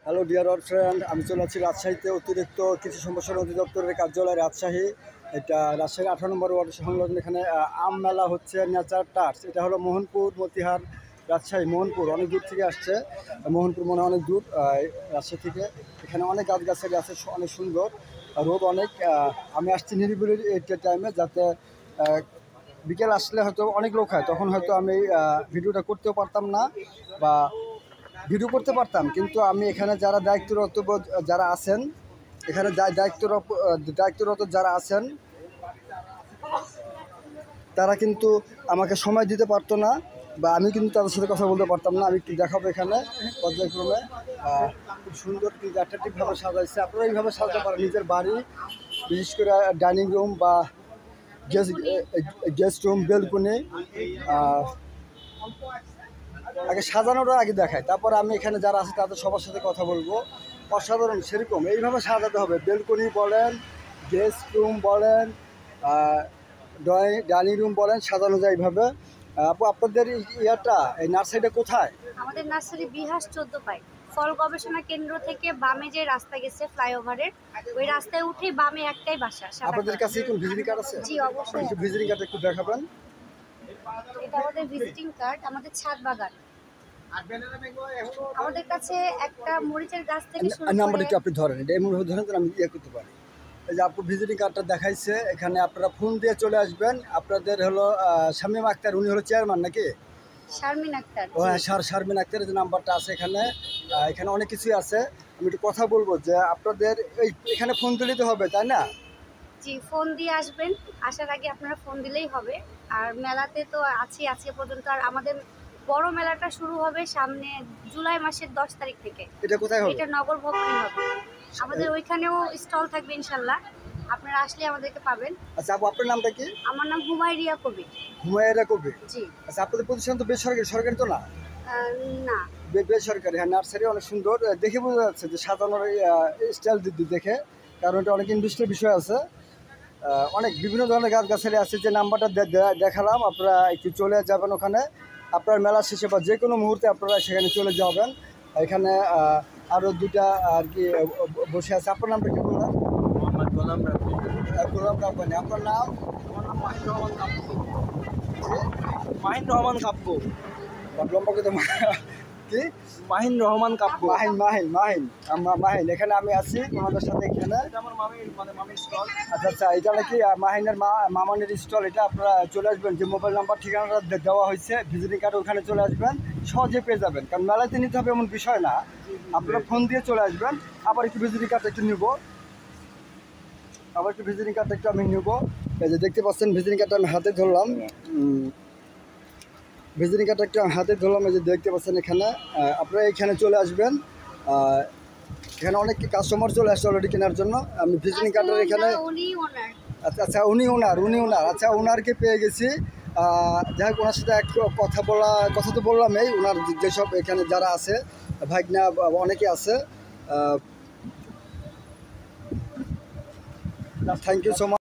Hello dear all friend, আমি চলে আছি রাজশাহীতে অতিরিক্ত কৃষি সম্প্রসারণ অধিদপ্তরের কার্যালয় রাজশাহী। এটা রাজশাহীর 18 নম্বর ওয়ার্ড সংলগ্ন। এখানে আম মেলা হচ্ছে, নেচার টার্স। এটা হলো মোহনপুর, মতিহার, রাজশাহী মোহনপুর। অনেক দূর থেকে আসছে, মোহনপুর মনে অনেক দূর রাজশাহী থেকে। এখানে অনেক গাছগাছালি আছে, অনেক সুন্দর, রোদ অনেক। আমি আসছি নিরিবিলির এই টাইমে, যাতে বিকেল আসলে হয়তো অনেক লোক হয়, তখন হয়তো আমি ভিডিওটা করতেও পারতাম না বা ভিডিও করতে পারতাম। কিন্তু আমি এখানে যারা দায়িত্বরত যারা আছেন, এখানে দায়িত্বরত যারা আছেন, তারা কিন্তু আমাকে সময় দিতে পারতো না, বা আমি কিন্তু তাদের সাথে কথা বলতে পারতাম না। আমি একটু দেখাবো এখানে পর্যায়ক্রমে। খুব সুন্দর কিন্তু অ্যাট্রাকটিভভাবে সাজাইছে। আপনারা এইভাবে সাজাতে পারেন নিজের বাড়ি, বিশেষ করে ডাইনিং রুম বা গেস্ট রুম, বেলকনি। আগে সাজানোটা আগে দেখায়, তারপর আমি এখানে যারা আছে তাদের সবার সাথে কথা বলবো। অসাধারণ, সেরকম এইভাবে সাজাতে হবে। বেলকনি বলেন, গেস্ট রুম বলেন, ডাইনিং রুম বলেন, সাজানো যায় এইভাবে। আপু, আপনাদের এই নার্সারিটা কোথায়? আমাদের নার্সারি বিহাস 14 পাই। ফল গবেষণা কেন্দ্র থেকে বামে যে রাস্তা গেছে ফ্লাইওভারের, ওই রাস্তায় উঠে বামে একটাই বাসা। আপনাদের কাছে কোন ভিজিটিং কার্ড আছে? জি অবশ্যই। একটু ভিজিটিং কার্ড একটু দেখাবেন। এটা আমাদের ভিজিটিং কার্ড, আমাদের ছাদ বাগান। আমাদের কাছে একটা মরিচের গাছ থেকে শুরু করে নাম্বারটা একটু আপনি ধরেন, এটা এমনভাবে ধরেন যেন আমি করতে পারি। এই যে আপু ভিজিটিং কার্ডটা দেখাইছে, এখানে আপনারা ফোন দিয়ে চলে আসবেন। আপনাদের হলো শামীম আক্তার, উনি হলো চেয়ারম্যান নাকি? শারমিন আক্তার। ও হ্যাঁ, শারমিন আক্তারের যে নাম্বারটা আছে এখানে, এখানে অনেক কিছুই আছে। আমি একটু কথা বলবো যে আপনাদের এখানে ফোন দিতে হবে, তাই না? জি, ফোন দিয়ে আসবেন। আসার আগে আপনারা ফোন দিলেই হবে। আর মেলাতে তো আজকে পর্যন্ত। আর আমাদের বড় মেলাটা শুরু হবে সামনে জুলাই মাসের 10 তারিখ থেকে। এটা কোথায় হবে? এটা নগর ভবনে হবে। আমাদের ওইখানেও স্টল থাকবে ইনশাল্লাহ। আপনারা আসলে আমাদেরকে পাবেন। আচ্ছা আপু, আপনার নামটা কি? আমার নাম হুমায়রিয়া কবির। হুমায়রা কবির। জি। আচ্ছা, আপনাদের প্রতিষ্ঠান তো বেসরকারি, সরকারি তো না? না, বেসরকারি। হ্যাঁ, নার্সারি অনেক সুন্দর, দেখে বোঝা যাচ্ছে যে সাজানোর স্টাইল দেখে, কারণ এটা অনেক ইন্ডাস্ট্রিয়াল বিষয় আছে। অনেক বিভিন্ন ধরনের গাছগাছালি আছে। যে নাম্বারটা দেখালাম, আপনারা একটু চলে যাবেন ওখানে। আপনার মেলা শেষে বা যে কোনো মুহূর্তে আপনারা সেখানে চলে যাবেন। এখানে আরও দুটা আর কি বসে আছে। আপনার নামটা কি বললেন? গোলাম রাব্বানি। আপনার নাম? মাহিন রহমান কাব্য। লম্বা কথা কি? মাহিন রহমান কাব্য। মাহিন। এখানে আমি আছি ওনাদের সাথে এখানে। আমার মামির স্টল। আচ্ছা, এটা নাকি মাহিনের মামানের স্টল। এটা আপনারা চলে আসবেন, যে মোবাইল নাম্বার ঠিকানাটা দেওয়া হয়েছে ভিজিটিং কার্ড, ওখানে চলে আসবেন, সহজে পেয়ে যাবেন। কারণ মেলাতে নিতে হবে এমন বিষয় না, আপনারা ফোন দিয়ে চলে আসবেন। আবার একটু ভিজিটিং কার্ডটা একটু নিব, আমি নেবো। এই যে দেখতে পাচ্ছেন ভিজিটিং কার্ডটা আমি হাতে ধরলাম। এই যে দেখতে পাচ্ছেন এখানে। আপনারা এখানে চলে আসবেন। এখানে অনেক কাস্টমার চলে আসছে অলরেডি কেনার জন্য। আমি ভিজিটিং কার্ডের এখানে আচ্ছা উনি ওনার আচ্ছা, ওনারকে পেয়ে গেছি। যাই হোক, ওনার সাথে এক কথা তো বললামই। ওনার যেসব এখানে যারা আছে, ভাগনা অনেকে আছে। Thank you so much.